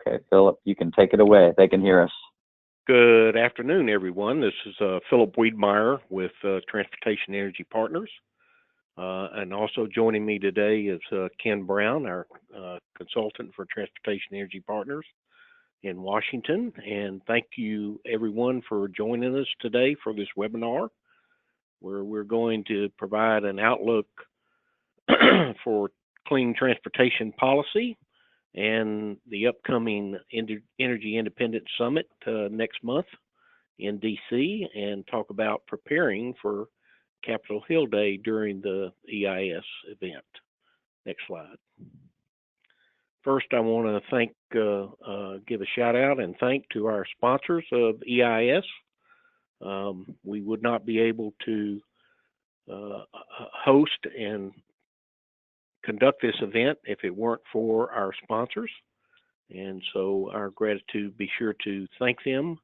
Okay, Philip, you can take it away. They can hear us. Good afternoon, everyone. This is Philip Wiedmeyer with Transportation Energy Partners. And also joining me today is Ken Brown, our consultant for Transportation Energy Partners in Washington. And thank you, everyone, for joining us today for this webinar, where we're going to provide an outlook for clean transportation policy and the upcoming Energy Independence Summit next month in DC, and talk about preparing for Capitol Hill Day during the EIS event. Next slide. First, I want to give a shout out and thank to our sponsors of EIS. We would not be able to host and conduct this event if it weren't for our sponsors, and so our gratitude. Be sure to thank them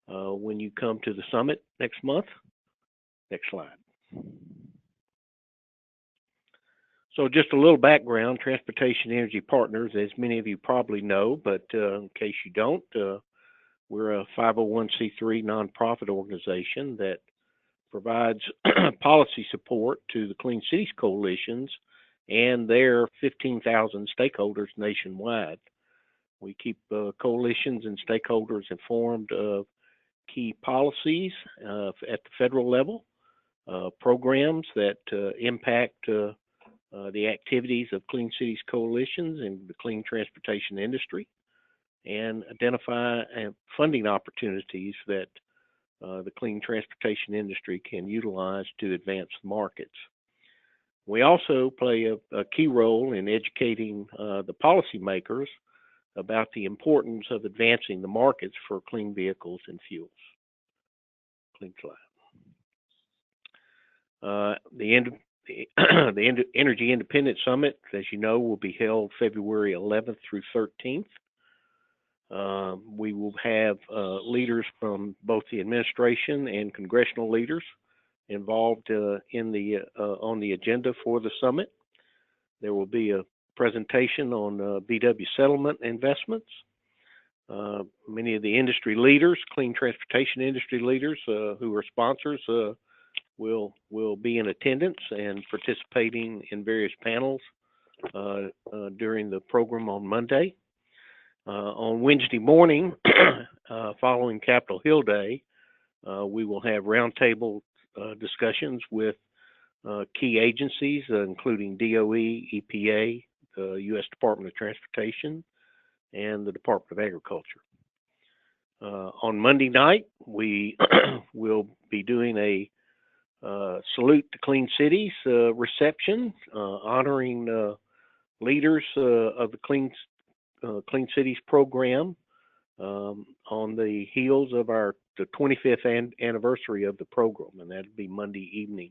when you come to the summit next month. Next slide. So just a little background. Transportation Energy Partners, as many of you probably know, but in case you don't, we're a 501c3 nonprofit organization that provides policy support to the Clean Cities Coalitions and their 15,000 stakeholders nationwide. We keep coalitions and stakeholders informed of key policies at the federal level, programs that impact the activities of Clean Cities Coalitions and the clean transportation industry, and identify funding opportunities that the clean transportation industry can utilize to advance the markets. We also play a key role in educating the policymakers about the importance of advancing the markets for clean vehicles and fuels. Clean slide. The Energy Independence Summit, as you know, will be held February 11th through 13th. We will have leaders from both the administration and congressional leaders involved on the agenda for the summit. There will be a presentation on VW settlement investments. Many of the industry leaders, clean transportation industry leaders who are sponsors, will be in attendance and participating in various panels during the program on Monday. On Wednesday morning, following Capitol Hill Day, we will have roundtable discussions with key agencies, including DOE, EPA, the U.S. Department of Transportation, and the Department of Agriculture. On Monday night, we will be doing a Salute to Clean Cities reception, honoring leaders of the Clean Cities program on the heels of the 25th anniversary of the program, and that'll be Monday evening.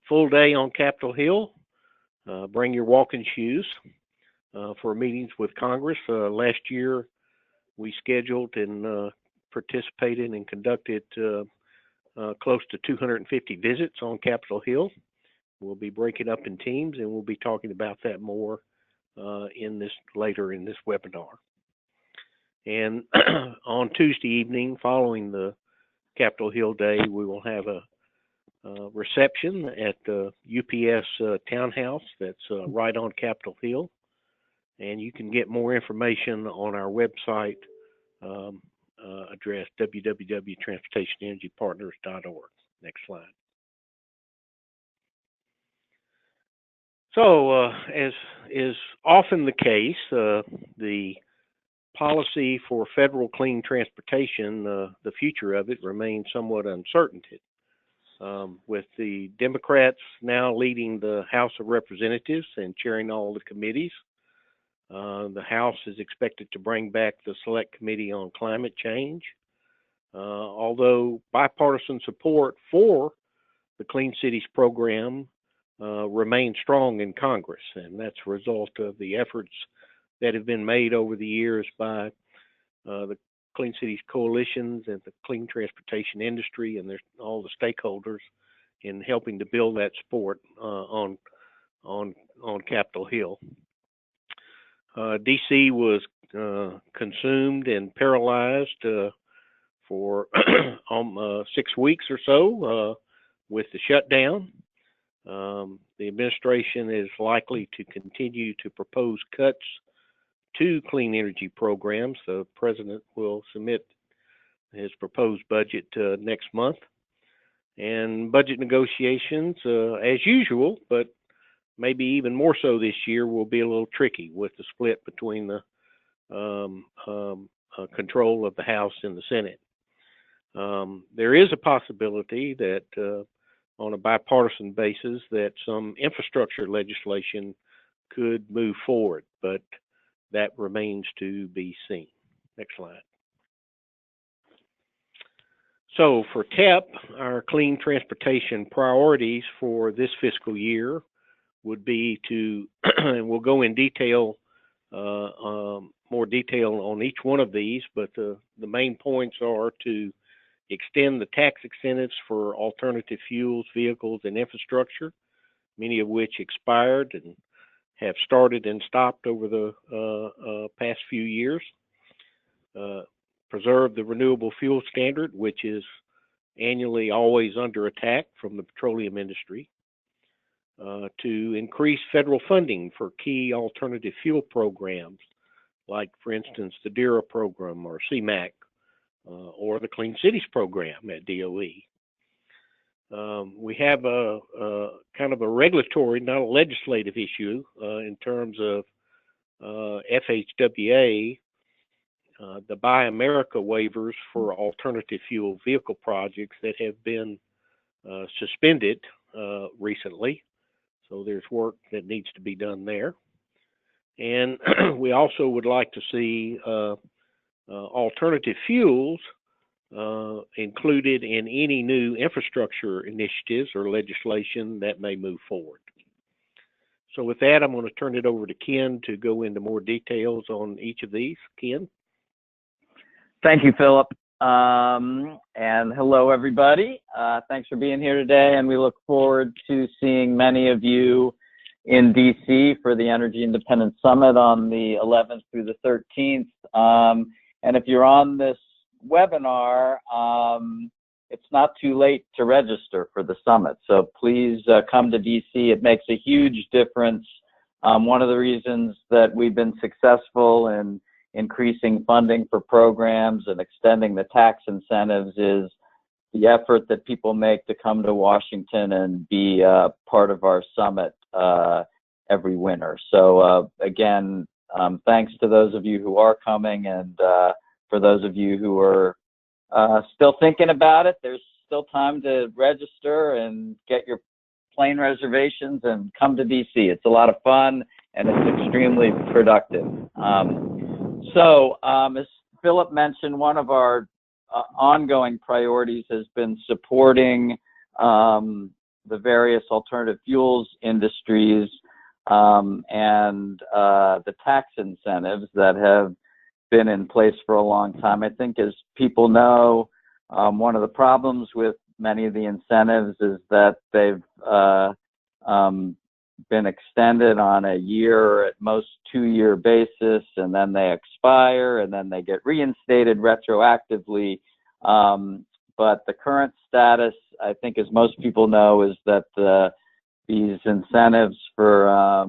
Full day on Capitol Hill. Bring your walking shoes for meetings with Congress. Last year, we scheduled and participated and conducted close to 250 visits on Capitol Hill. We'll be breaking up in teams, and we'll be talking about that more later in this webinar. And on Tuesday evening, following the Capitol Hill Day, we will have a reception at the UPS townhouse that's right on Capitol Hill. And you can get more information on our website address, www.transportationenergypartners.org. Next slide. So, as is often the case, the policy for federal clean transportation, the future of it remains somewhat uncertain. With the Democrats now leading the House of Representatives and chairing all the committees, the House is expected to bring back the Select Committee on Climate Change. Although bipartisan support for the Clean Cities program remains strong in Congress, and that's a result of the efforts that have been made over the years by the Clean Cities coalitions and the clean transportation industry and all the stakeholders in helping to build that support on Capitol Hill. DC was consumed and paralyzed for 6 weeks or so with the shutdown. The administration is likely to continue to propose cuts to clean energy programs. The president will submit his proposed budget next month. And budget negotiations, as usual, but maybe even more so this year, will be a little tricky with the split between the control of the House and the Senate. There is a possibility that on a bipartisan basis that some infrastructure legislation could move forward, but that remains to be seen. Next slide. So for TEP, our clean transportation priorities for this fiscal year would be to, and we'll go in detail, more detail on each one of these, but the main points are to extend the tax incentives for alternative fuels, vehicles, and infrastructure, many of which expired and have started and stopped over the past few years. Preserve the renewable fuel standard, which is annually always under attack from the petroleum industry. To increase federal funding for key alternative fuel programs, like, for instance, the DERA program or CMAQ, or the Clean Cities program at DOE. We have a kind of a regulatory, not a legislative issue in terms of FHWA, the Buy America waivers for alternative fuel vehicle projects that have been suspended recently. So there's work that needs to be done there. And we also would like to see alternative fuels included in any new infrastructure initiatives or legislation that may move forward. So with that, I'm going to turn it over to Ken to go into more details on each of these. Ken? Thank you, Philip. And hello, everybody. Thanks for being here today, and we look forward to seeing many of you in DC for the Energy Independence Summit on the 11th through the 13th. And if you're on this webinar, it's not too late to register for the summit. So please come to DC. It makes a huge difference. One of the reasons that we've been successful in increasing funding for programs and extending the tax incentives is the effort that people make to come to Washington and be part of our summit every winter. So again, thanks to those of you who are coming, and for those of you who are still thinking about it, there's still time to register and get your plane reservations and come to DC. It's a lot of fun and it's extremely productive. As Philip mentioned, one of our ongoing priorities has been supporting the various alternative fuels industries and the tax incentives that have been in place for a long time. I think, as people know, one of the problems with many of the incentives is that they've been extended on a year or at most 2-year basis, and then they expire, and then they get reinstated retroactively. But the current status, I think, as most people know, is that these incentives for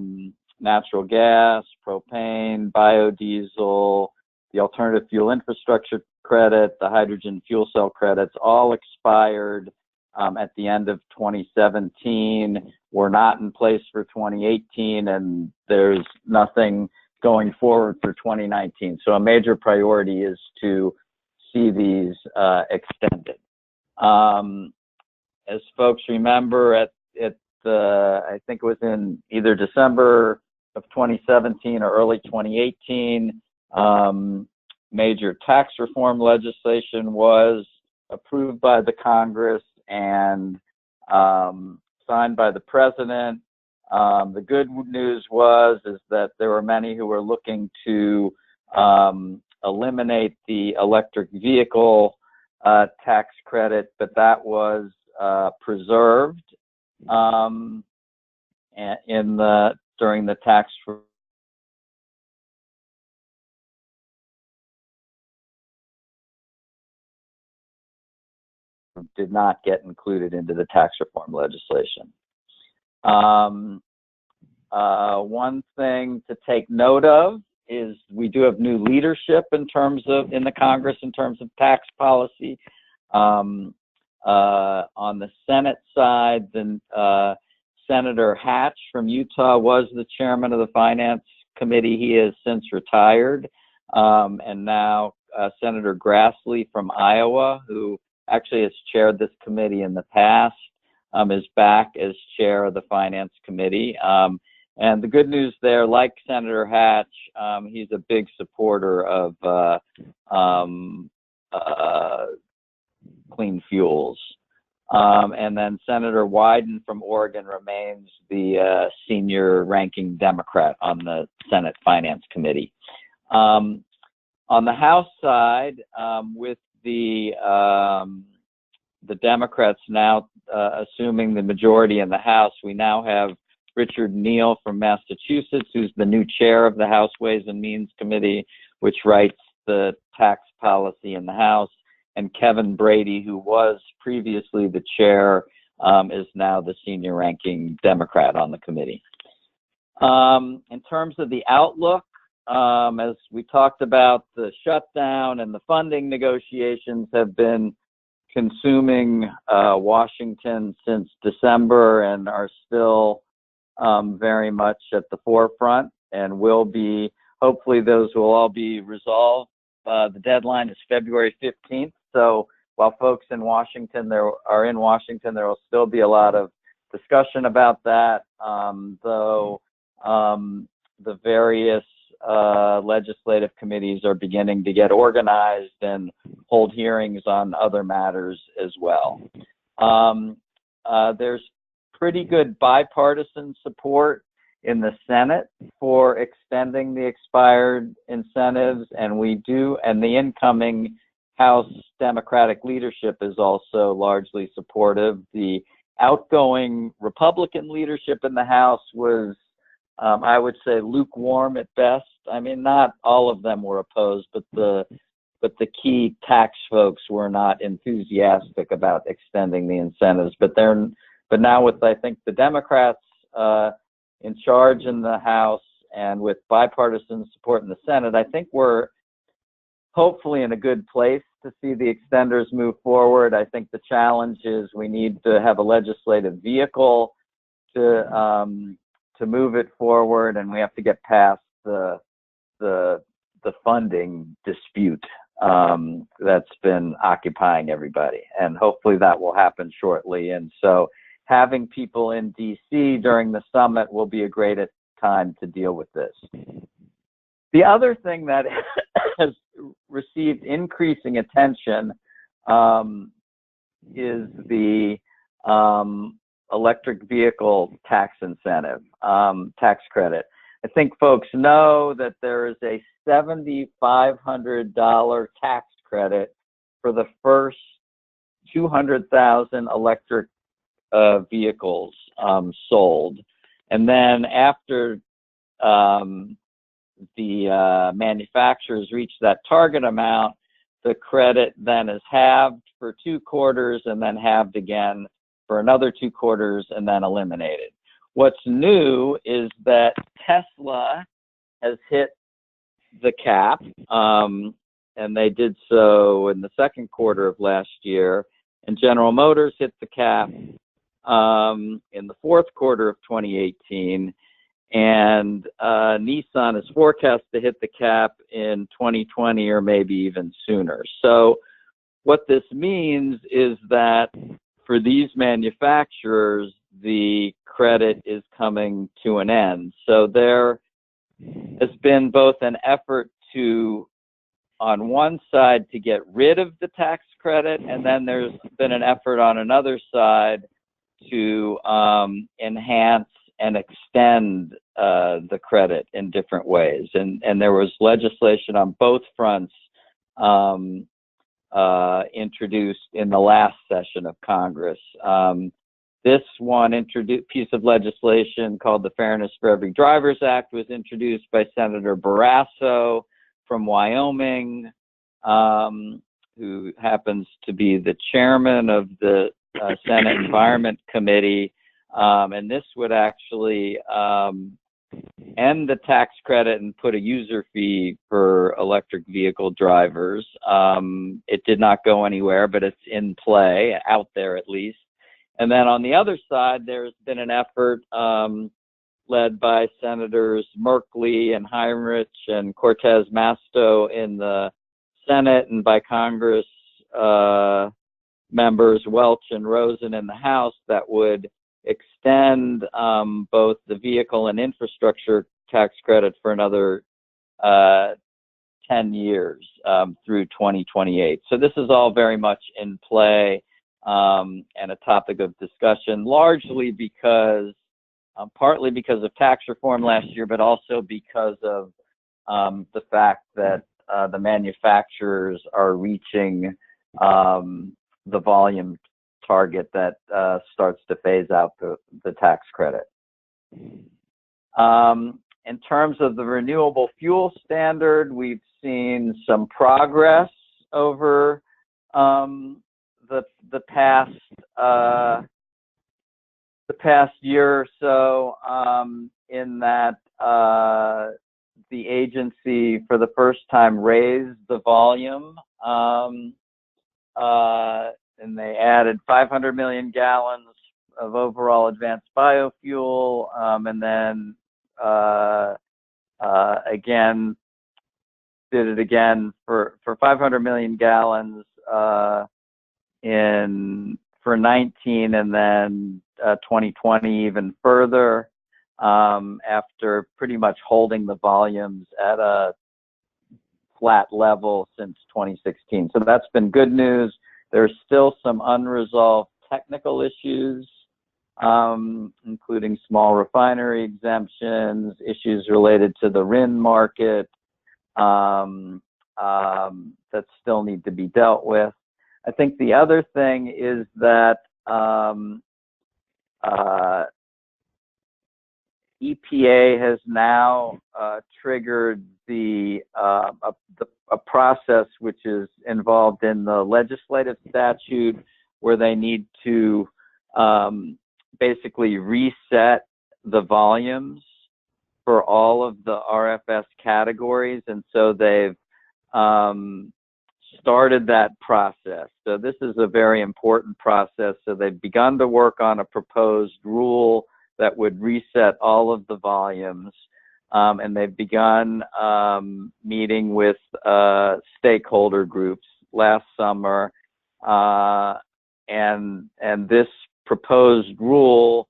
natural gas, propane, biodiesel, the alternative fuel infrastructure credit, the hydrogen fuel cell credits, all expired at the end of 2017. Were not in place for 2018, and there's nothing going forward for 2019. So a major priority is to see these extended. As folks remember, at I think it was in either December of 2017 or early 2018, major tax reform legislation was approved by the Congress and signed by the president. The good news is that there were many who were looking to eliminate the electric vehicle tax credit, but that was preserved during the tax did not get included into the tax reform legislation. One thing to take note of is we do have new leadership in the Congress in terms of tax policy. On the Senate side, Senator Hatch from Utah was the chairman of the Finance Committee. He has since retired. And now Senator Grassley from Iowa, who actually has chaired this committee in the past, is back as chair of the Finance Committee. And the good news there, like Senator Hatch, he's a big supporter of clean fuels. And then Senator Wyden from Oregon remains the senior ranking Democrat on the Senate Finance Committee. On the House side, with the Democrats now assuming the majority in the House, we now have Richard Neal from Massachusetts, who's the new chair of the House Ways and Means Committee, which writes the tax policy in the House, and Kevin Brady, who was previously the chair, is now the senior ranking Democrat on the committee. In terms of the outlook, as we talked about, the shutdown and the funding negotiations have been consuming Washington since December and are still very much at the forefront, and will be, hopefully those will all be resolved. The deadline is February 15th, so while folks in Washington there will still be a lot of discussion about that, though the various legislative committees are beginning to get organized and hold hearings on other matters as well. There's pretty good bipartisan support in the Senate for extending the expired incentives, and the incoming House Democratic leadership is also largely supportive. The outgoing Republican leadership in the House was, I would say, lukewarm at best. I mean, not all of them were opposed, but the key tax folks were not enthusiastic about extending the incentives. But now with, I think, the Democrats in charge in the House and with bipartisan support in the Senate, I think we're hopefully in a good place to see the extenders move forward. I think the challenge is we need to have a legislative vehicle to move it forward, and we have to get past the funding dispute that's been occupying everybody, and hopefully that will happen shortly. And so having people in DC during the summit will be a great time to deal with this. The other thing that has received increasing attention is the electric vehicle tax incentive, tax credit. I think folks know that there is a $7,500 tax credit for the first 200,000 electric vehicles sold. And then after the manufacturers reach that target amount, the credit then is halved for 2 quarters and then halved again for another 2 quarters and then eliminated. What's new is that Tesla has hit the cap, and they did so in the second quarter of last year, and General Motors hit the cap in the fourth quarter of 2018, and Nissan is forecast to hit the cap in 2020 or maybe even sooner. So what this means is that for these manufacturers, the credit is coming to an end. So there has been both an effort to, on one side, to get rid of the tax credit, and then there's been an effort on another side to enhance and extend the credit in different ways. And there was legislation on both fronts introduced in the last session of Congress. This one piece of legislation called the Fairness for Every Drivers Act was introduced by Senator Barrasso from Wyoming. who happens to be the chairman of the Senate Environment Committee, and this would actually end the tax credit and put a user fee for electric vehicle drivers. It did not go anywhere, but it's in play, out there at least. And then on the other side, there's been an effort led by Senators Merkley and Heinrich and Cortez Masto in the Senate, and by Congress members Welch and Rosen in the House, that would extend both the vehicle and infrastructure tax credit for another 10 years through 2028. So this is all very much in play and a topic of discussion, largely because, partly because of tax reform last year, but also because of the fact that the manufacturers are reaching the volume target that starts to phase out the tax credit. In terms of the renewable fuel standard, we've seen some progress over the past year or so, in that the agency for the first time raised the volume, and they added 500 million gallons of overall advanced biofuel, and then again did it again for 500 million gallons for 19, and then 2020 even further, after pretty much holding the volumes at a flat level since 2016. So that's been good news. There's still some unresolved technical issues, including small refinery exemptions, issues related to the RIN market, that still need to be dealt with. I think the other thing is that EPA has now triggered a process which is involved in the legislative statute, where they need to basically reset the volumes for all of the RFS categories, and so they've started that process. So this is a very important process. So they've begun to work on a proposed rule that would reset all of the volumes, and they've begun meeting with stakeholder groups last summer, and this proposed rule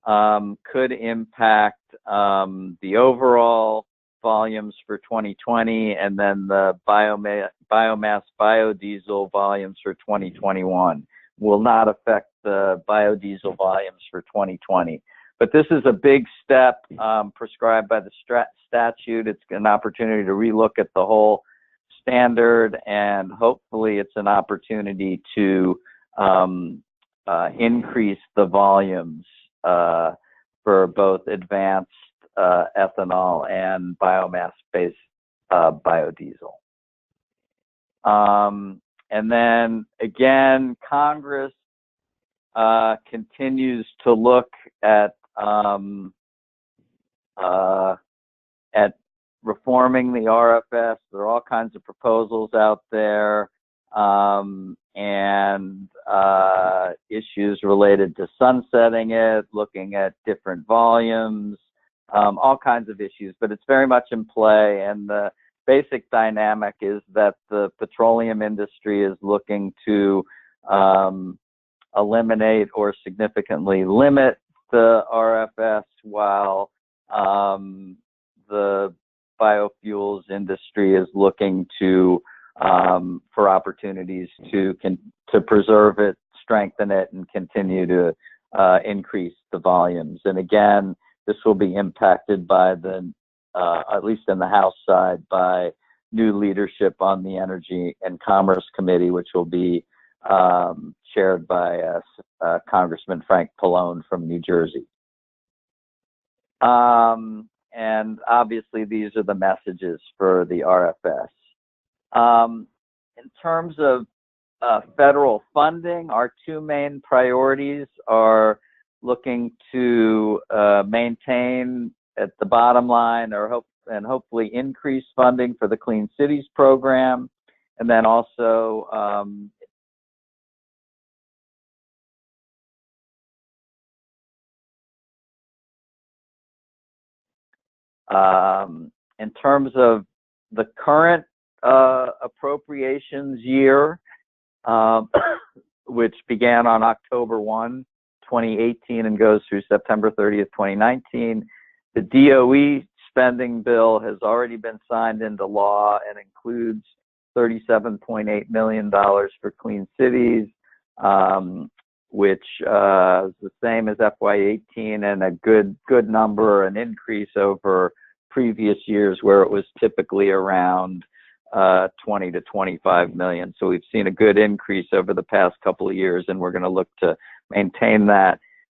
could impact the overall volumes for 2020, and then the biomass biodiesel volumes for 2021. Will not affect the biodiesel volumes for 2020. But this is a big step prescribed by the statute. It's an opportunity to relook at the whole standard, and hopefully it's an opportunity to increase the volumes for both advanced ethanol and biomass-based biodiesel. And then again, Congress continues to look at reforming the RFS. There are all kinds of proposals out there, and issues related to sunsetting it, looking at different volumes, all kinds of issues, but it's very much in play. And the basic dynamic is that the petroleum industry is looking to eliminate or significantly limit the RFS, while the biofuels industry is looking to for opportunities to preserve it, strengthen it, and continue to increase the volumes. And again, this will be impacted by the at least in the House side, by new leadership on the Energy and Commerce Committee, which will be chaired by Congressman Frank Pallone from New Jersey. And obviously, these are the messages for the RFS. In terms of federal funding, our two main priorities are looking to maintain at the bottom line and hopefully increase funding for the Clean Cities program, and then also in terms of the current appropriations year, which began on October 1, 2018 and goes through September 30th, 2019, the DOE spending bill has already been signed into law and includes $37.8 million for Clean Cities, which is the same as FY18 and a good number, an increase over previous years where it was typically around 20 to 25 million. So we've seen a good increase over the past couple of years, and we're going to look to maintain that.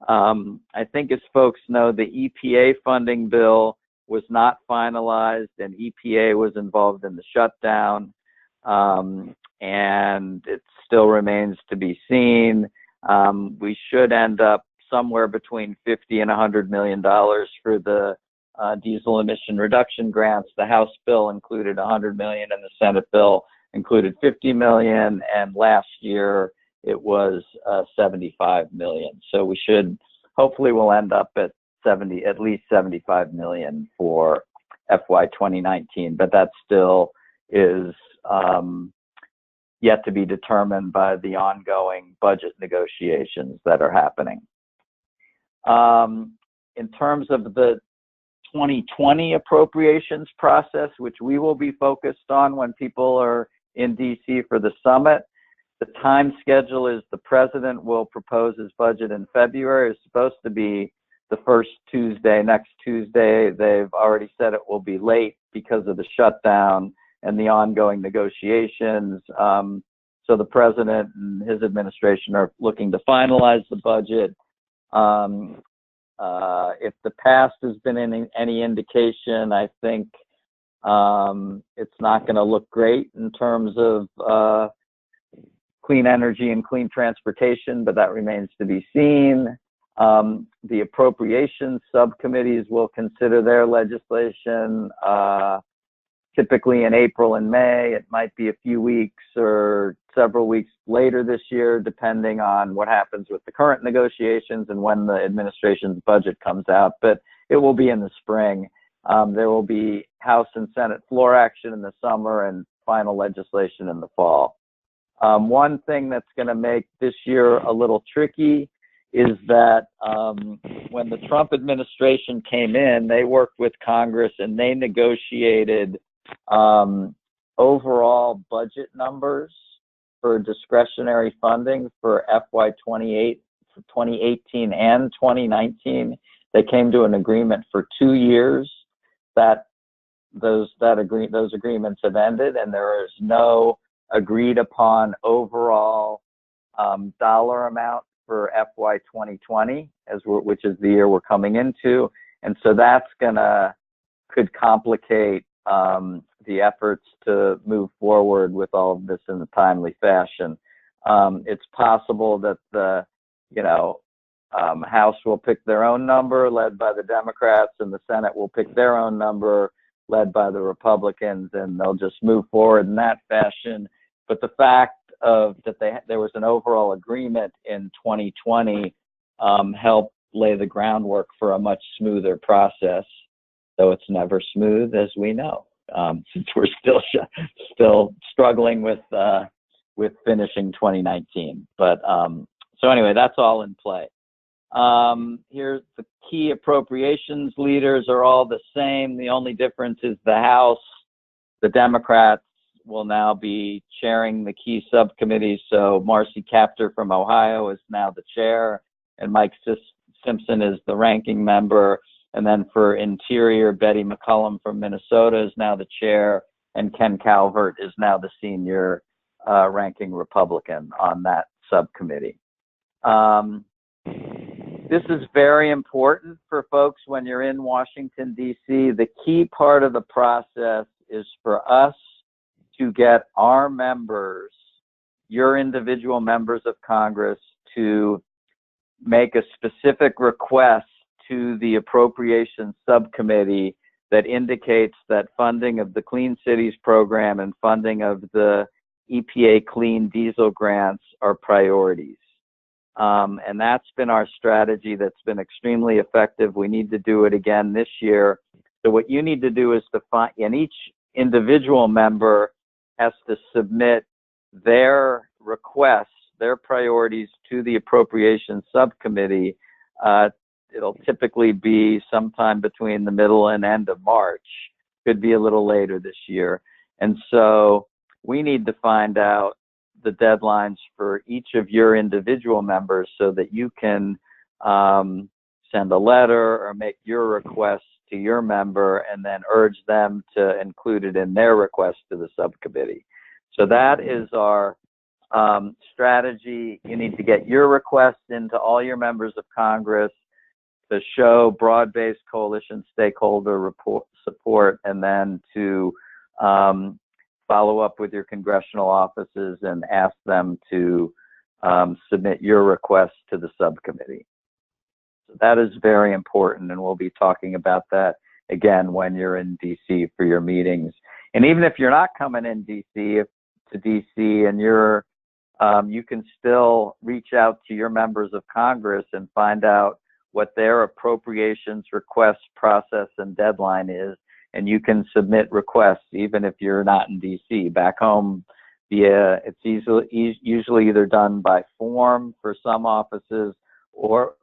I think, as folks know, the EPA funding bill was not finalized, and EPA was involved in the shutdown, and it still remains to be seen. We should end up somewhere between $50 and $100 million for the diesel emission reduction grants. The House bill included $100 million, and the Senate bill included $50 million, and last year it was $75 million. So we should, hopefully we'll end up at least $75 million for FY 2019, but that still is yet to be determined by the ongoing budget negotiations that are happening. In terms of the 2020 appropriations process, which we will be focused on when people are in DC for the summit, the time schedule is the president will propose his budget in February. It's supposed to be the first Tuesday, next Tuesday. They've already said it will be late because of the shutdown and the ongoing negotiations. So the president and his administration are looking to finalize the budget. If the past has been any indication, I think it's not going to look great in terms of clean energy and clean transportation, but that remains to be seen. The appropriations subcommittees will consider their legislation typically in April and May. It might be a few weeks or several weeks later this year, depending on what happens with the current negotiations and when the administration's budget comes out, but it will be in the spring. There will be House and Senate floor action in the summer and final legislation in the fall. One thing that's going to make this year a little tricky is that when the Trump administration came in, they worked with Congress and they negotiated overall budget numbers for discretionary funding for FY 2018 and 2019. They came to an agreement for 2 years. Those agreements have ended, and there is no agreed upon overall dollar amount for FY 2020, which is the year we're coming into, and so that's could complicate the efforts to move forward with all of this in a timely fashion. It's possible that the House will pick their own number, led by the Democrats, and the Senate will pick their own number, led by the Republicans, and they'll just move forward in that fashion. But the fact that there was an overall agreement in 2020 helped lay the groundwork for a much smoother process, though it's never smooth, as we know, since we're still struggling with finishing 2019 . But so anyway, that's all in play. Here's the key appropriations leaders are all the same. The only difference is the House. The Democrats will now be chairing the key subcommittees. So Marcy Kaptur from Ohio is now the chair, and Mike Simpson is the ranking member. And then for Interior, Betty McCollum from Minnesota is now the chair, and Ken Calvert is now the senior ranking Republican on that subcommittee. This is very important for folks when you're in Washington, D.C. The key part of the process is for us to get our members your individual members of Congress to make a specific request to the Appropriations Subcommittee that indicates that funding of the Clean Cities program and funding of the EPA Clean Diesel grants are priorities. And that's been our strategy that's been extremely effective. We need to do it again this year. So what you need to do is to find, and each individual member has to submit their requests, their priorities to the Appropriations Subcommittee. It'll typically be sometime between the middle and end of March. Could be a little later this year. And so we need to find out the deadlines for each of your individual members so that you can send a letter or make your request to your member and then urge them to include it in their request to the subcommittee. So that is our strategy. You need to get your request into all your members of Congress to show broad-based coalition stakeholder support, and then to follow up with your congressional offices and ask them to submit your request to the subcommittee. So that is very important, and we'll be talking about that again when you're in DC for your meetings. And even if you're not coming in DC, to DC, and you can still reach out to your members of Congress and find out what their appropriations request process and deadline is, and you can submit requests even if you're not in DC. Back home, it's usually either done by form for some offices or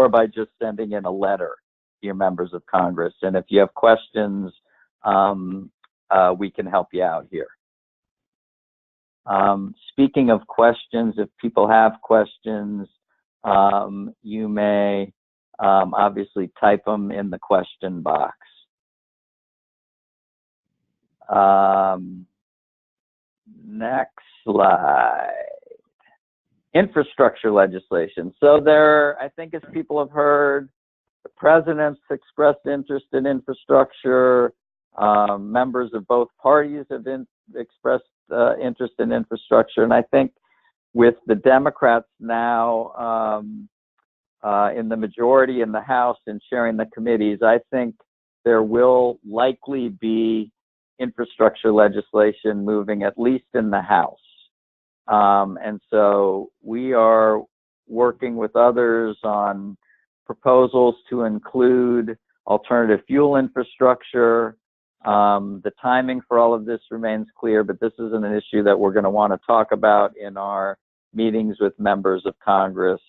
by just sending in a letter to your members of Congress. And if you have questions, we can help you out here. Speaking of questions, if people have questions, you may obviously type them in the question box. Next slide. Infrastructure legislation. So there, I think as people have heard, the president's expressed interest in infrastructure. Members of both parties have expressed interest in infrastructure. And I think with the Democrats now in the majority in the House and sharing the committees, I think there will likely be infrastructure legislation moving at least in the House. And so we are working with others on proposals to include alternative fuel infrastructure. The timing for all of this remains clear, but this is an issue that we're going to want to talk about in our meetings with members of Congress.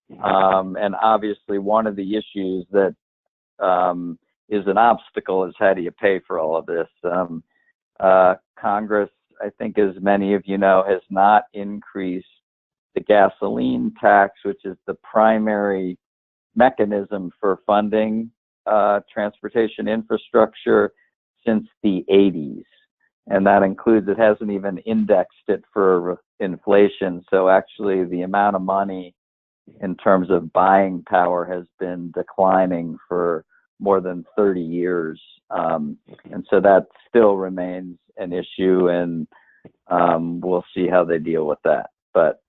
And obviously one of the issues that is an obstacle is how do you pay for all of this? Congress, I think as many of you know, has not increased the gasoline tax, which is the primary mechanism for funding transportation infrastructure, since the 80s. And that includes, it hasn't even indexed it for inflation. So actually the amount of money in terms of buying power has been declining for more than 30 years. And so that still remains an issue, and we'll see how they deal with that. But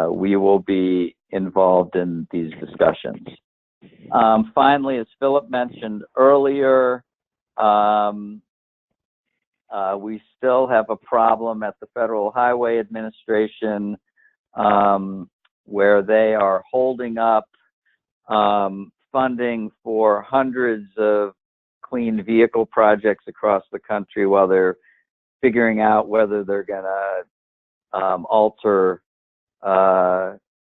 we will be involved in these discussions. Finally, as Philip mentioned earlier, we still have a problem at the Federal Highway Administration where they are holding up funding for hundreds of clean vehicle projects across the country while they're figuring out whether they're going to alter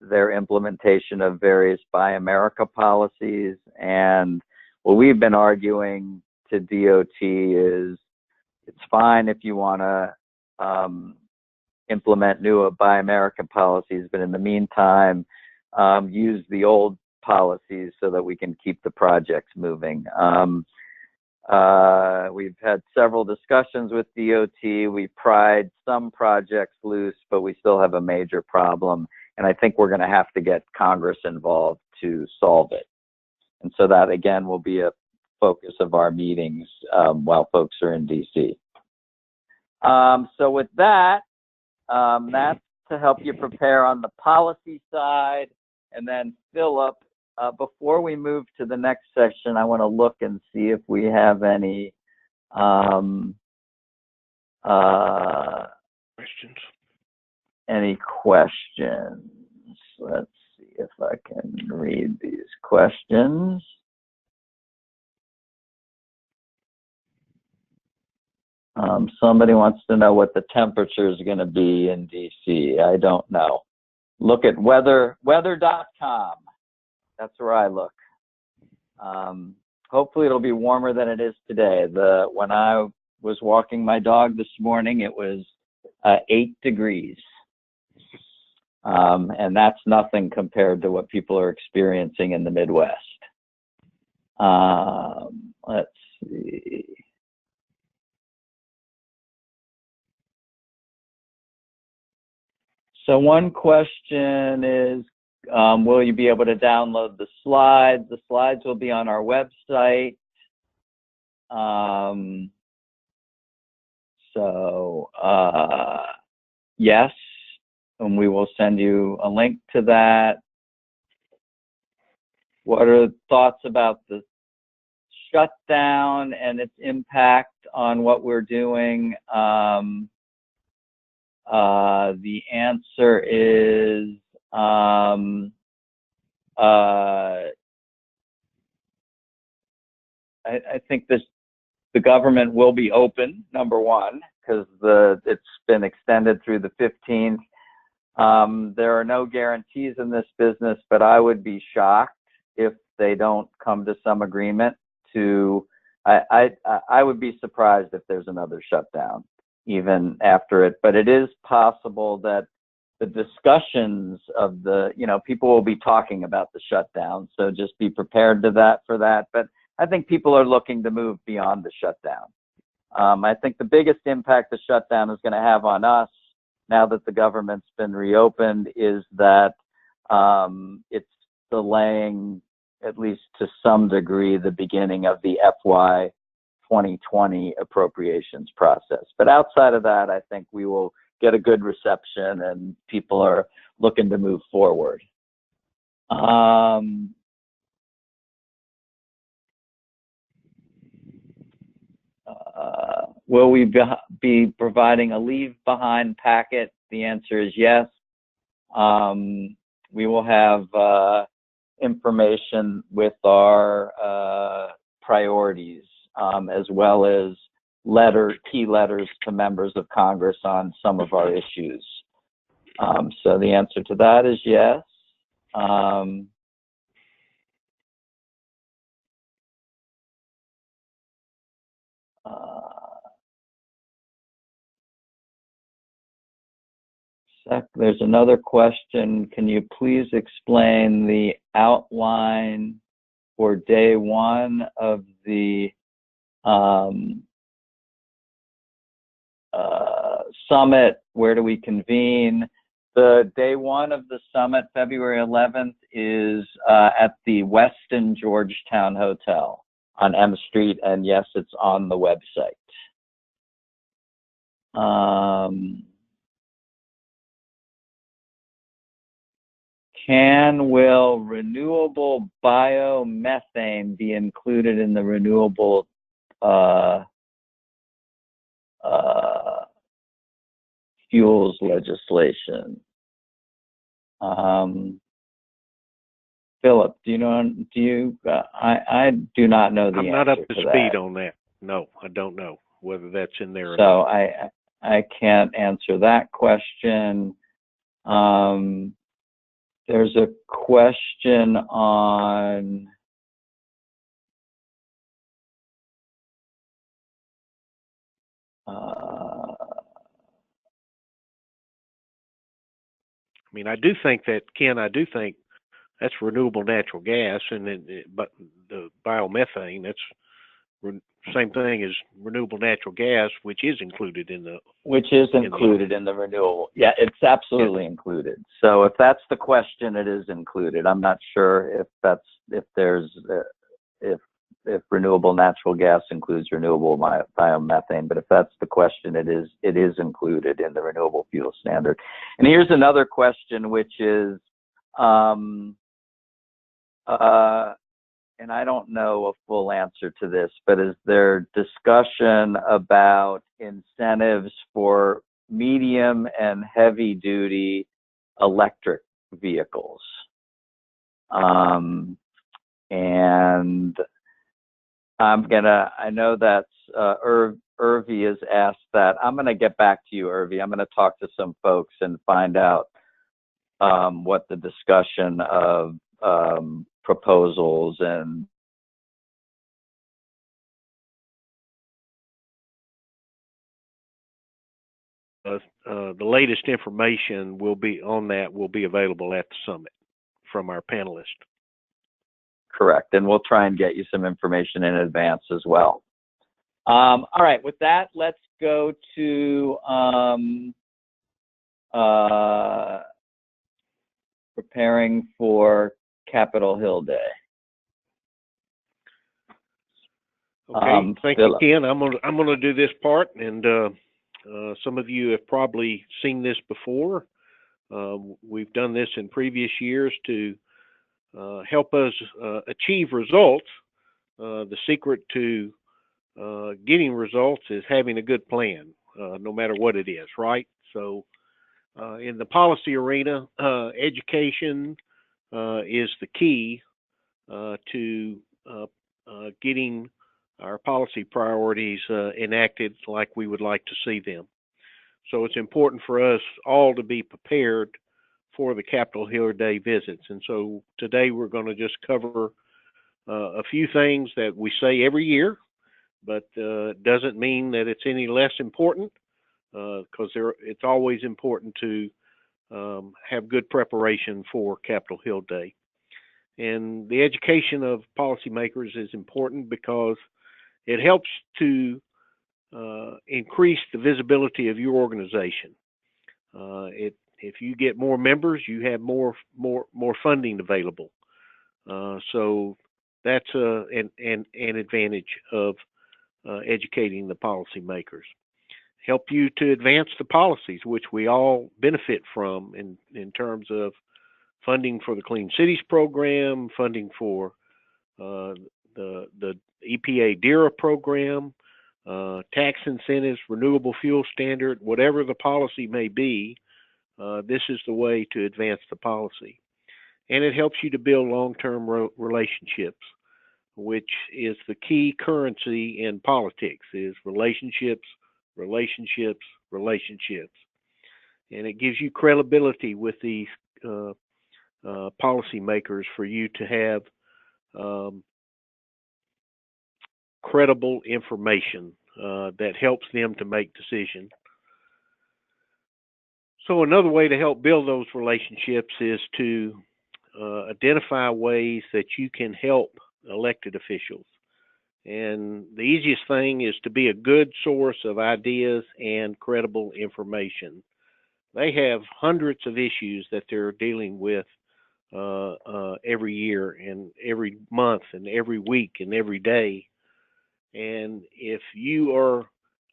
their implementation of various Buy America policies. And what we've been arguing to DOT is it's fine if you want to implement new Buy America policies, but in the meantime, use the old policies so that we can keep the projects moving. We've had several discussions with DOT. We pried some projects loose, but we still have a major problem. And I think we're going to have to get Congress involved to solve it. And so that, again, will be a focus of our meetings while folks are in DC. So with that, That's to help you prepare on the policy side. And then Philip, before we move to the next section, I want to look and see if we have any Questions? Any questions? Let's see if I can read these questions. Somebody wants to know what the temperature is going to be in DC. I don't know. Look at weather.com. That's where I look. Hopefully it'll be warmer than it is today. When I was walking my dog this morning, it was 8 degrees. And that's nothing compared to what people are experiencing in the Midwest. Let's see. So one question is, will you be able to download the slides? The slides will be on our website. Yes, and we will send you a link to that. What are the thoughts about the shutdown and its impact on what we're doing? The answer is I think the government will be open, number one, because it's been extended through the 15th. There are no guarantees in this business, but I would be shocked if they don't come to some agreement I would be surprised if there's another shutdown even after it, but it is possible that the discussions of people will be talking about the shutdown, so just be prepared for that. But I think people are looking to move beyond the shutdown. I think the biggest impact the shutdown is going to have on us, now that the government's been reopened, is that it's delaying, at least to some degree, the beginning of the FY 2020 appropriations process. But outside of that, I think we will get a good reception and people are looking to move forward. Will we be providing a leave behind packet? The answer is yes. We will have information with our priorities, as well as key letters to members of Congress on some of our issues. So the answer to that is yes. There's another question. Can you please explain the outline for day one of the summit? Where do we convene? The day one of the summit, February 11th, is at the Westin Georgetown Hotel on M Street, and yes, it's on the website. Will renewable biomethane be included in the renewable fuels legislation? Philip, do you know? I do not know the answer. I'm not up to speed on that. No, I don't know whether that's in there. So I can't answer that question. There's a question on I do think that, Ken, that's renewable natural gas, but the biomethane, that's same thing as renewable natural gas, which is included in the renewable. Yeah, it's absolutely included. So if that's the question, it is included. I'm not sure if renewable renewable natural gas includes renewable biomethane, but if that's the question, it is included in the renewable fuel standard. And here's another question, which is, and I don't know a full answer to this, but is there discussion about incentives for medium and heavy duty electric vehicles? And I know that's Irvi has asked that. I'm gonna get back to you, Irvi. I'm gonna talk to some folks and find out what the discussion of proposals and the latest information will be available at the summit from our panelists. Correct, and we'll try and get you some information in advance as well. All right, with that, let's go to preparing for Capitol Hill Day. Okay, thank you, Ken. I'm gonna do this part, and some of you have probably seen this before. We've done this in previous years to help us achieve results. The secret to getting results is having a good plan, no matter what it is, right? So in the policy arena, education is the key to getting our policy priorities enacted like we would like to see them. So it's important for us all to be prepared for the Capitol Hill Day visits. And so today we're going to just cover a few things that we say every year, but doesn't mean that it's any less important, because it's always important to have good preparation for Capitol Hill Day. And the education of policymakers is important because it helps to increase the visibility of your organization. If you get more members, you have more funding available. So that's an advantage of educating the policymakers. Help you to advance the policies, which we all benefit from in terms of funding for the Clean Cities program, funding for the EPA DERA program, tax incentives, renewable fuel standard, whatever the policy may be. This is the way to advance the policy. And it helps you to build long-term relationships, which is the key currency in politics, is relationships, relationships, relationships. And it gives you credibility with these policymakers for you to have credible information that helps them to make decisions. So another way to help build those relationships is to identify ways that you can help elected officials. And the easiest thing is to be a good source of ideas and credible information. They have hundreds of issues that they're dealing with every year and every month and every week and every day. And if you are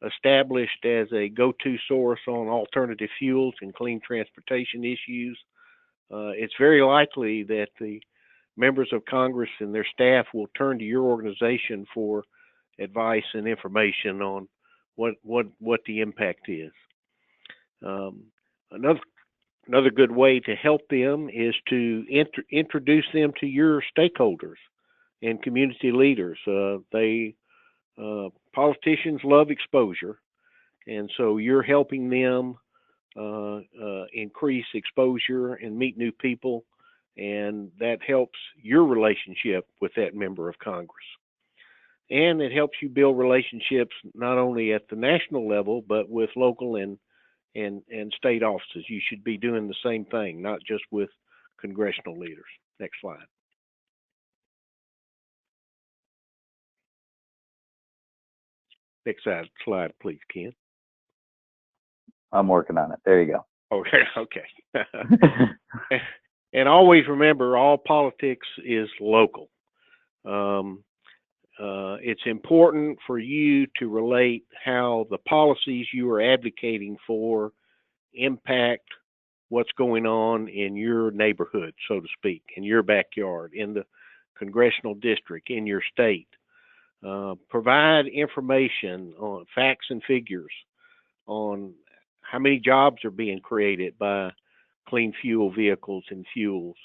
established as a go-to source on alternative fuels and clean transportation issues, it's very likely that the members of Congress and their staff will turn to your organization for advice and information on what the impact is. Another good way to help them is to introduce them to your stakeholders and community leaders. Politicians love exposure, and so you're helping them increase exposure and meet new people, and that helps your relationship with that member of Congress. And it helps you build relationships not only at the national level, but with local and state offices. You should be doing the same thing, not just with congressional leaders. Next slide. Next slide, please, Ken. I'm working on it. There you go. Okay. And always remember, all politics is local. it's important for you to relate how the policies you are advocating for impact what's going on in your neighborhood, so to speak, in your backyard, in the congressional district, in your state. Provide information on facts and figures on how many jobs are being created by clean fuel vehicles and fuels,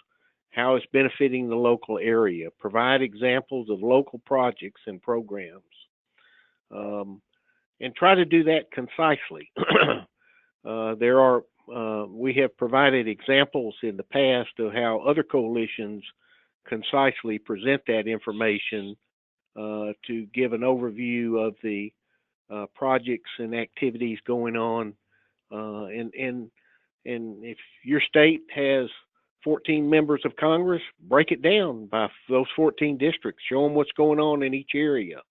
how it's benefiting the local area. Provide examples of local projects and programs, and try to do that concisely. We have provided examples in the past of how other coalitions concisely present that information to give an overview of the projects and activities going on. And if your state has 14 members of Congress, break it down by those 14 districts. Show them what's going on in each area.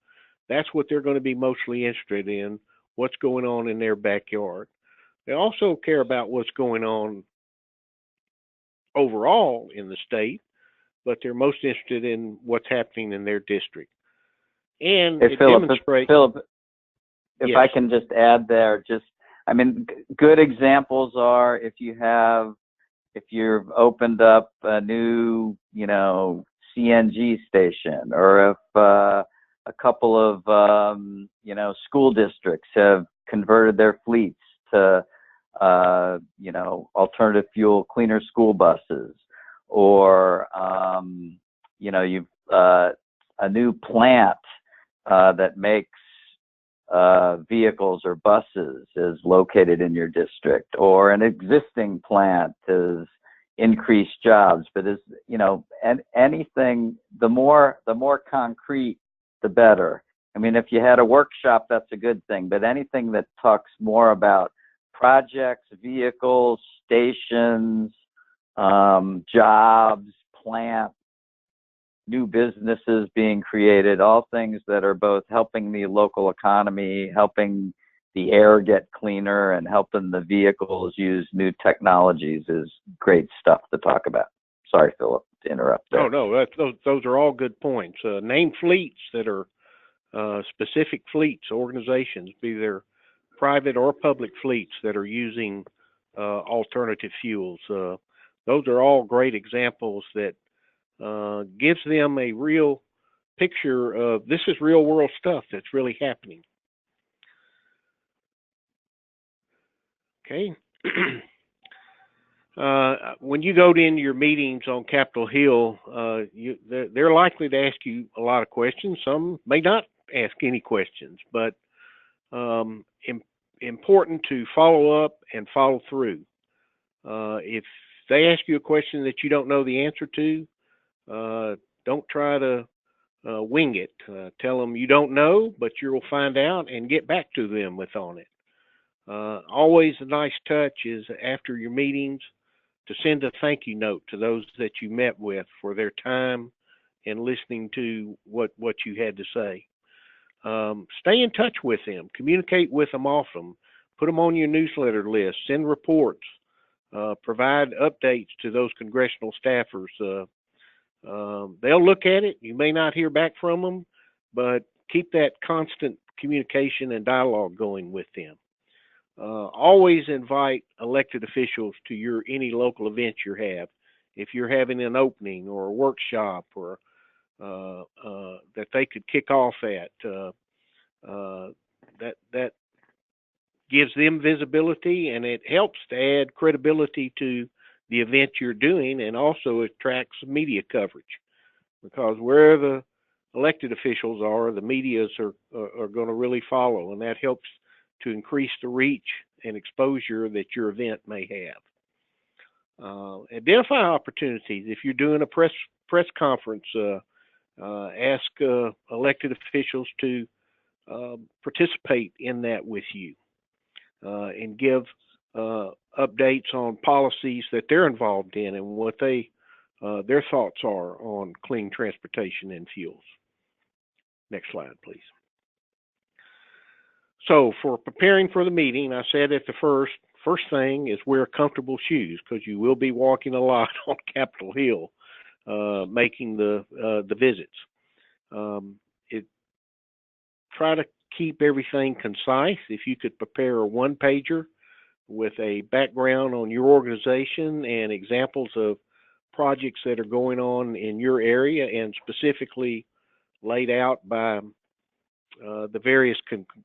That's what they're going to be mostly interested in, what's going on in their backyard. They also care about what's going on overall in the state, but they're most interested in what's happening in their district. And hey, it Philip, demonstrates... Philip, if yes. I can just add there, good examples are if you've opened up a new, CNG station, or if a couple of, school districts have converted their fleets to, alternative fuel, cleaner school buses, or, you've a new plant that makes vehicles or buses is located in your district, or an existing plant is increased jobs, but and anything, the more concrete, the better. If you had a workshop, that's a good thing, but anything that talks more about projects, vehicles, stations, jobs, plants, new businesses being created, all things that are both helping the local economy, helping the air get cleaner, and helping the vehicles use new technologies is great stuff to talk about. Sorry, Philip, to interrupt there. Oh, no, those are all good points. Name fleets that are specific fleets, organizations, be they private or public fleets that are using alternative fuels. Those are all great examples that gives them a real picture of this is real world stuff that's really happening. Okay. When you go in your meetings on Capitol Hill, they're likely to ask you a lot of questions. Some may not ask any questions, but important to follow up and follow through. If they ask you a question that you don't know the answer to, don't try to wing it. Tell them you don't know, but you'll find out, and get back to them on it. Always a nice touch is after your meetings to send a thank you note to those that you met with for their time and listening to what you had to say. Stay in touch with them. Communicate with them often. Put them on your newsletter list. Send reports. Provide updates to those congressional staffers. They'll look at it. You may not hear back from them, but keep that constant communication and dialogue going with them. Always invite elected officials to any local event you have. If you're having an opening or a workshop or that they could kick off at, that gives them visibility, and it helps to add credibility to the event you're doing, and also attracts media coverage, because where the elected officials are, the medias are going to really follow, and that helps to increase the reach and exposure that your event may have. Identify opportunities. If you're doing a press conference, ask elected officials to participate in that with you, and give updates on policies that they're involved in and what their thoughts are on clean transportation and fuels. Next slide, please. So for preparing for the meeting, I said at the first thing is wear comfortable shoes, because you will be walking a lot on Capitol Hill, making the visits. try to keep everything concise. If you could prepare a one-pager with a background on your organization and examples of projects that are going on in your area and specifically laid out by the various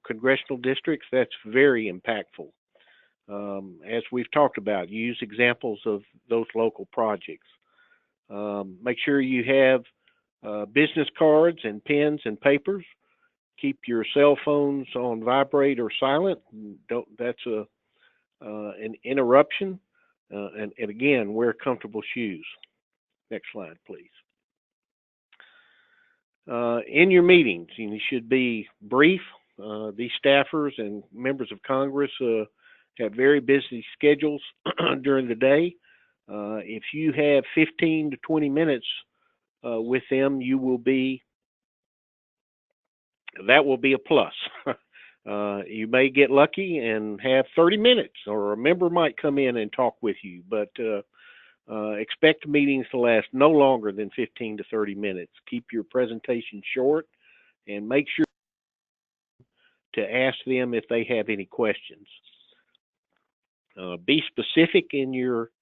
congressional districts, that's very impactful. As we've talked about, use examples of those local projects. Make sure you have business cards and pens and papers. Keep your cell phones on vibrate or silent. That's an interruption. And again, wear comfortable shoes. Next slide, please. In your meetings, you should be brief. These staffers and members of Congress have very busy schedules during the day. If you have 15 to 20 minutes with them, that will be a plus. You may get lucky and have 30 minutes, or a member might come in and talk with you, but expect meetings to last no longer than 15 to 30 minutes. Keep your presentation short and make sure to ask them if they have any questions. Be specific in your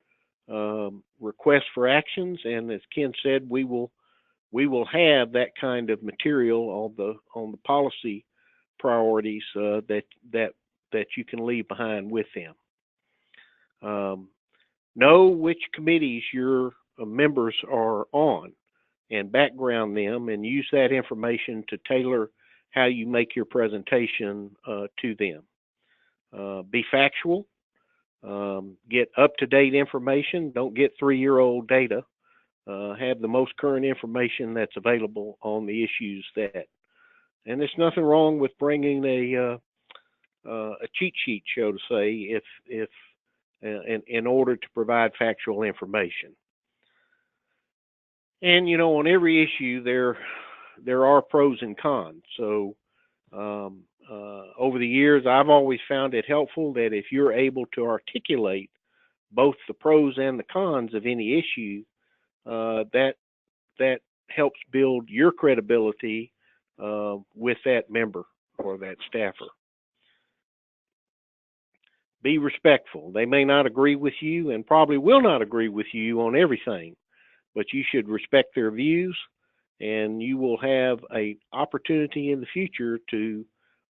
request for actions, and as Ken said, we will have that kind of material on the policy priorities that you can leave behind with them. Know which committees your members are on and background them, and use that information to tailor how you make your presentation to them. Be factual. Get up-to-date information. Don't get 3-year-old data. Have the most current information that's available on the issues and there's nothing wrong with bringing a cheat sheet, so to say, if in order to provide factual information. And on every issue there are pros and cons. So over the years, I've always found it helpful that if you're able to articulate both the pros and the cons of any issue, that helps build your credibility with that member or that staffer. Be respectful. They may not agree with you and probably will not agree with you on everything, but you should respect their views, and you will have an opportunity in the future to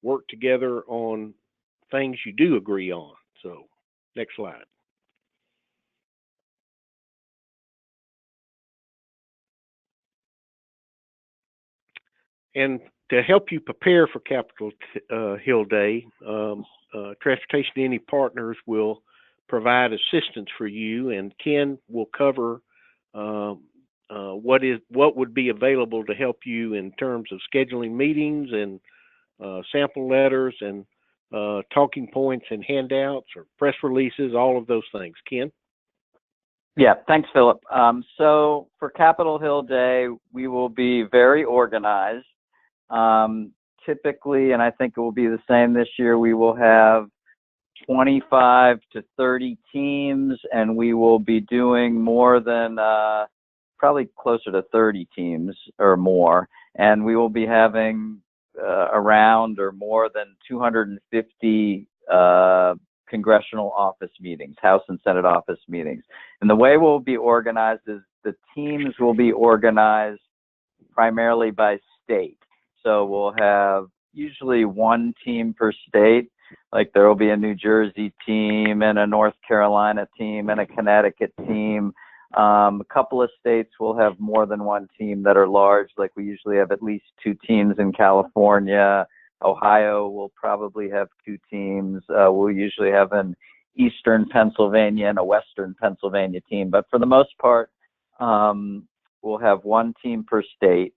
work together on things you do agree on. So, next slide. And to help you prepare for Capitol Hill Day, Transportation Any Partners will provide assistance for you, and Ken will cover what would be available to help you in terms of scheduling meetings and sample letters and talking points and handouts or press releases, all of those things. Ken? Yeah, thanks, Philip. So for Capitol Hill Day, we will be very organized. Typically, and I think it will be the same this year, we will have 25 to 30 teams, and we will be doing more than probably closer to 30 teams or more, and we will be having around or more than 250 congressional office meetings, House and Senate office meetings. And the way we'll be organized is the teams will be organized primarily by state. So we'll have usually one team per state. Like there will be a New Jersey team and a North Carolina team and a Connecticut team. A couple of states will have more than one team that are large. Like we usually have at least 2 teams in California. Ohio will probably have 2 teams. We'll usually have an Eastern Pennsylvania and a Western Pennsylvania team. But for the most part, we'll have one team per state.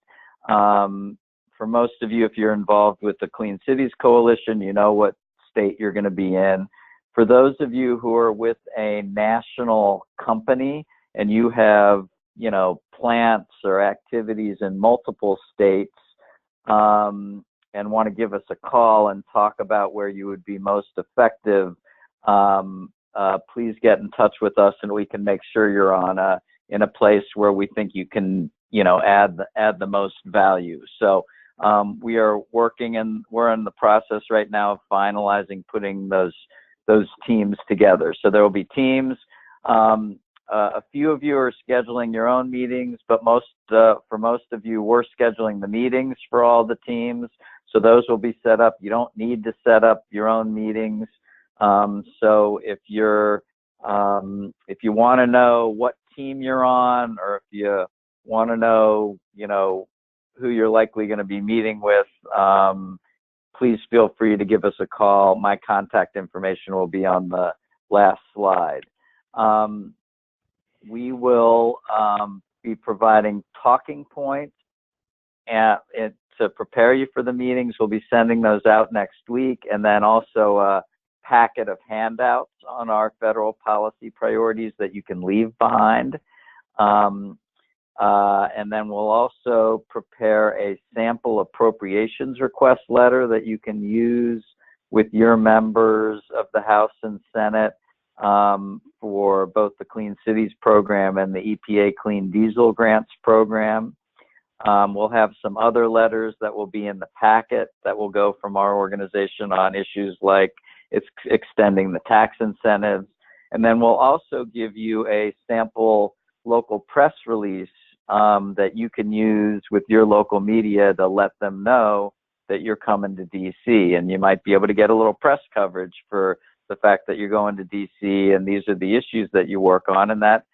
For most of you, if you're involved with the Clean Cities Coalition, you know what state you're going to be in. For those of you who are with a national company and you have, plants or activities in multiple states, and want to give us a call and talk about where you would be most effective, please get in touch with us and we can make sure you're in a place where we think you can, add the most value. So We are working, and we're in the process right now of finalizing putting those teams together. So there will be teams. A few of you are scheduling your own meetings, but for most of you, we're scheduling the meetings for all the teams. So those will be set up. You don't need to set up your own meetings. So if you want to know what team you're on, or if you want to know, who you're likely going to be meeting with, please feel free to give us a call. My contact information will be on the last slide. We will be providing talking points to prepare you for the meetings. We'll be sending those out next week, and then also a packet of handouts on our federal policy priorities that you can leave behind. And then we'll also prepare a sample appropriations request letter that you can use with your members of the House and Senate for both the Clean Cities program and the EPA Clean Diesel Grants program. We'll have some other letters that will be in the packet that will go from our organization on issues like extending the tax incentives. And then we'll also give you a sample local press release that you can use with your local media to let them know that you're coming to DC, and you might be able to get a little press coverage for the fact that you're going to DC and these are the issues that you work on, and that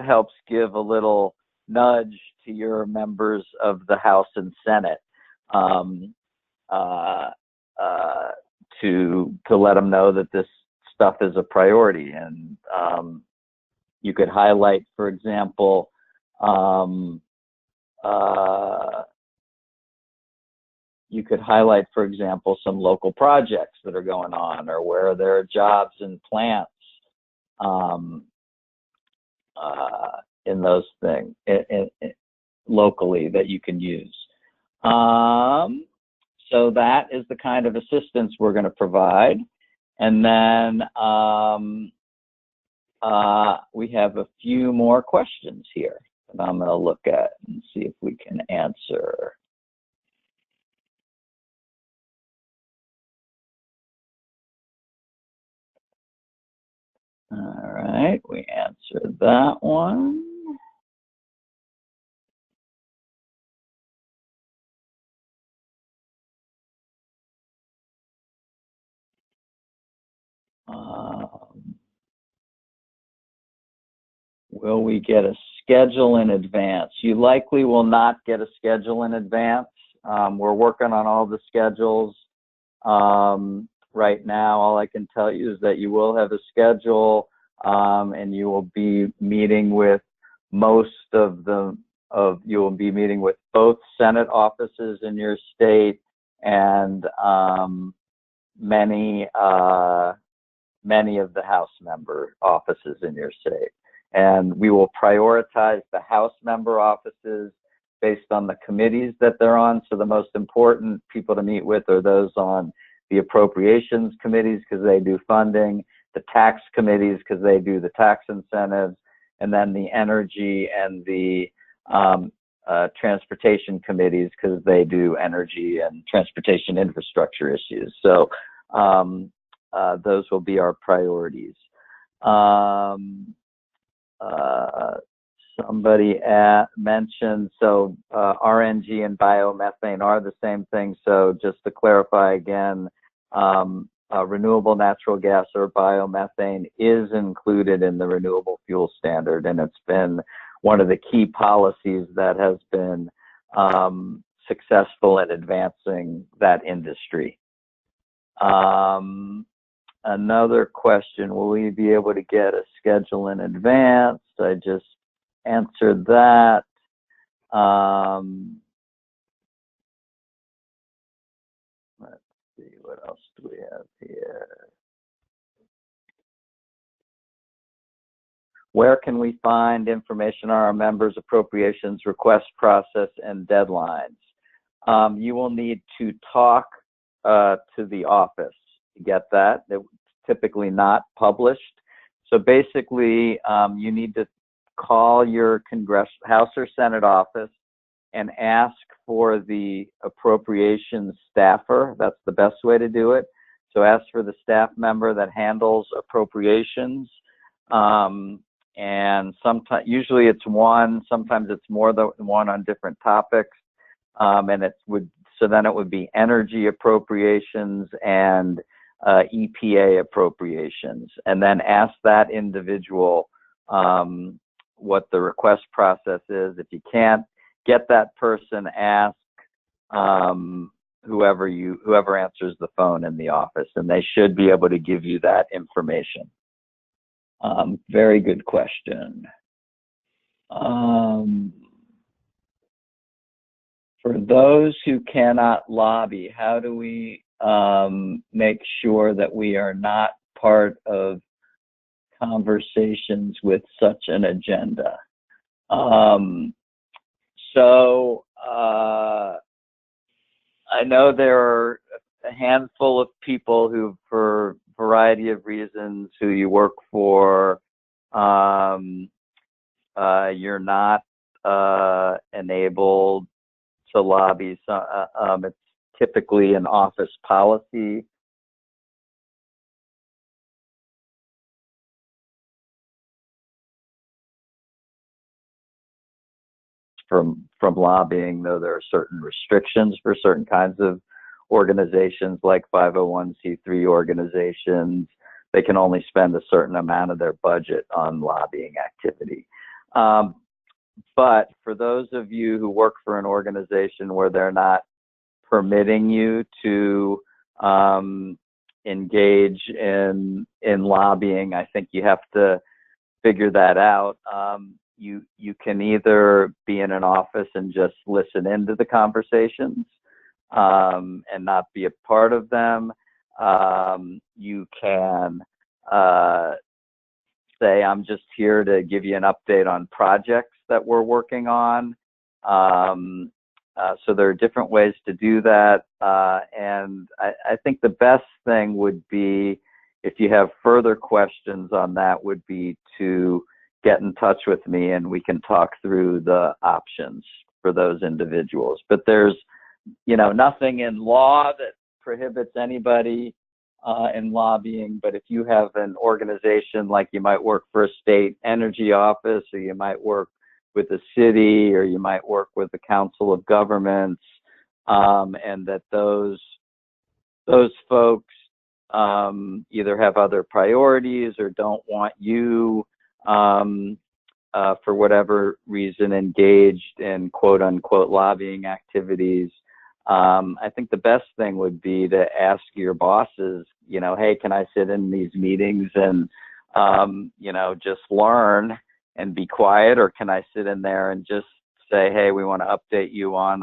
helps give a little nudge to your members of the House and Senate to let them know that this stuff is a priority. And you could highlight, for example, some local projects that are going on, or where there are jobs and plants in those things locally that you can use. So that is the kind of assistance we're going to provide. And then we have a few more questions here that I'm going to look at and see if we can answer. All right, we answered that one. Will we get a schedule in advance? You likely will not get a schedule in advance. We're working on all the schedules right now. All I can tell you is that you will have a schedule, and you will be meeting with you will be meeting with both Senate offices in your state and many of the House member offices in your state. And we will prioritize the House member offices based on the committees that they're on. So the most important people to meet with are those on the appropriations committees, because they do funding, the tax committees because they do the tax incentives, and then the energy and the transportation committees because they do energy and transportation infrastructure issues. So those will be our priorities. Somebody mentioned, so RNG and biomethane are the same thing. So just to clarify again, renewable natural gas or biomethane is included in the renewable fuel standard, and it's been one of the key policies that has been successful in advancing that industry. Another question, will we be able to get a schedule in advance? I just answered that. Let's see, what else do we have here? Where can we find information on our members' appropriations request process and deadlines? You will need to talk to the office to get that. It's typically not published. So basically, you need to call your House or Senate office and ask for the appropriations staffer. That's the best way to do it. So ask for the staff member that handles appropriations. And sometimes, usually it's one, sometimes it's more than one on different topics. So then it would be energy appropriations and EPA appropriations. And then ask that individual what the request process is. If you can't get that person, ask whoever answers the phone in the office, and they should be able to give you that information. Very good question. For those who cannot lobby, how do we make sure that we are not part of conversations with such an agenda? I know there are a handful of people who, for a variety of reasons, who you work for, you're not enabled to lobby. So, it's typically an office policy. From lobbying, though, there are certain restrictions for certain kinds of organizations, like 501c3 organizations. They can only spend a certain amount of their budget on lobbying activity. But for those of you who work for an organization where they're not permitting you to engage in lobbying, I think you have to figure that out. You can either be in an office and just listen into the conversations and not be a part of them. You can say, I'm just here to give you an update on projects that we're working on. So there are different ways to do that. And I think the best thing would be, if you have further questions on that, would be to get in touch with me and we can talk through the options for those individuals. But there's, nothing in law that prohibits anybody in lobbying. But if you have an organization, like you might work for a state energy office, or you might work with a city, or you might work with the Council of Governments, and that those folks either have other priorities or don't want you, for whatever reason, engaged in quote unquote lobbying activities, I think the best thing would be to ask your bosses, hey, can I sit in these meetings and, just learn and be quiet, or can I sit in there and just say, hey, we want to update you on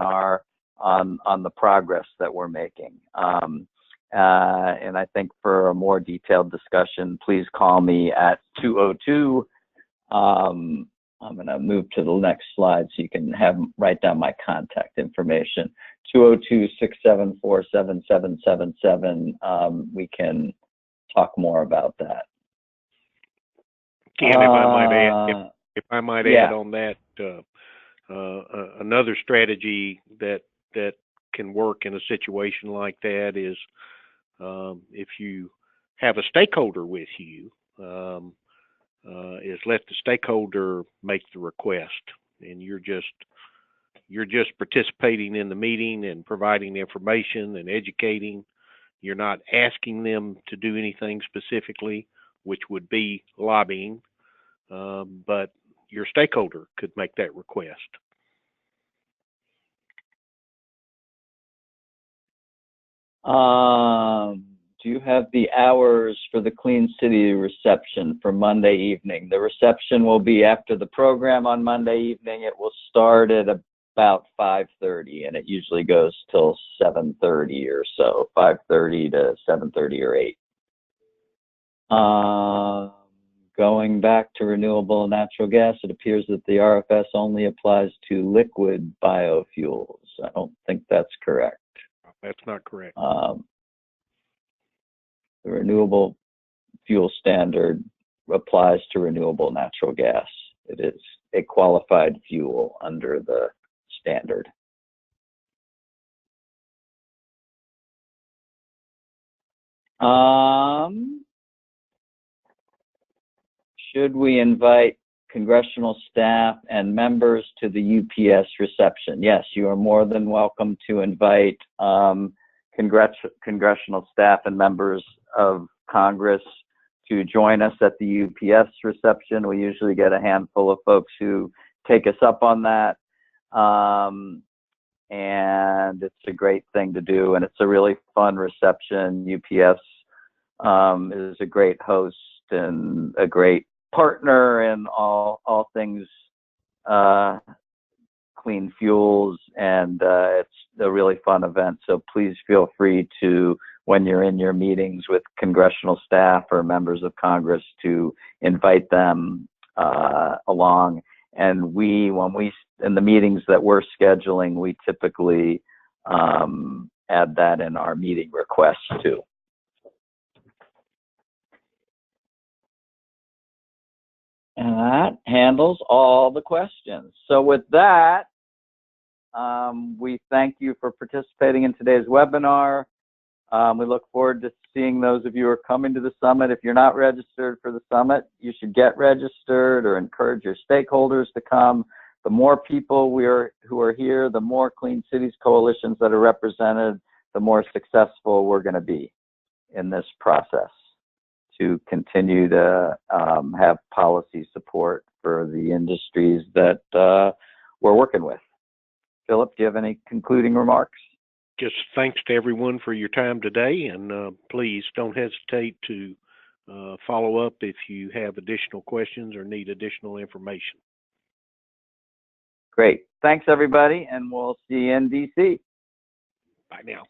on the progress that we're making. And I think for a more detailed discussion, please call me at 202. I'm going to move to the next slide so you can write down my contact information. 202-674-7777. We can talk more about that. Ken, if I might add on that, another strategy that can work in a situation like that is, if you have a stakeholder with you, is let the stakeholder make the request, and you're just participating in the meeting and providing information and educating. You're not asking them to do anything specifically, which would be lobbying, but your stakeholder could make that request. Do you have the hours for the Clean City reception for Monday evening? The reception will be after the program on Monday evening. It will start at about 5:30, and it usually goes till 7:30 or so, 5:30 to 7:30 or 8. Going back to renewable natural gas, it appears that the RFS only applies to liquid biofuels. I don't think that's correct. That's not correct. The renewable fuel standard applies to renewable natural gas. It is a qualified fuel under the standard. Should we invite congressional staff and members to the UPS reception? Yes, you are more than welcome to invite congressional staff and members of Congress to join us at the UPS reception. We usually get a handful of folks who take us up on that. And it's a great thing to do, and it's a really fun reception. UPS is a great host and a great partner in all things clean fuels, and it's a really fun event. So please feel free to, when you're in your meetings with congressional staff or members of Congress, to invite them along. And in the meetings that we're scheduling, we typically add that in our meeting requests too. And that handles all the questions. So with that, we thank you for participating in today's webinar. We look forward to seeing those of you who are coming to the summit. If you're not registered for the summit, you should get registered or encourage your stakeholders to come. The more people who are here, the more Clean Cities coalitions that are represented, the more successful we're going to be in this process to continue to have policy support for the industries that we're working with. Philip, do you have any concluding remarks? Just thanks to everyone for your time today, and please don't hesitate to follow up if you have additional questions or need additional information. Great. Thanks, everybody, and we'll see you in DC. Bye now.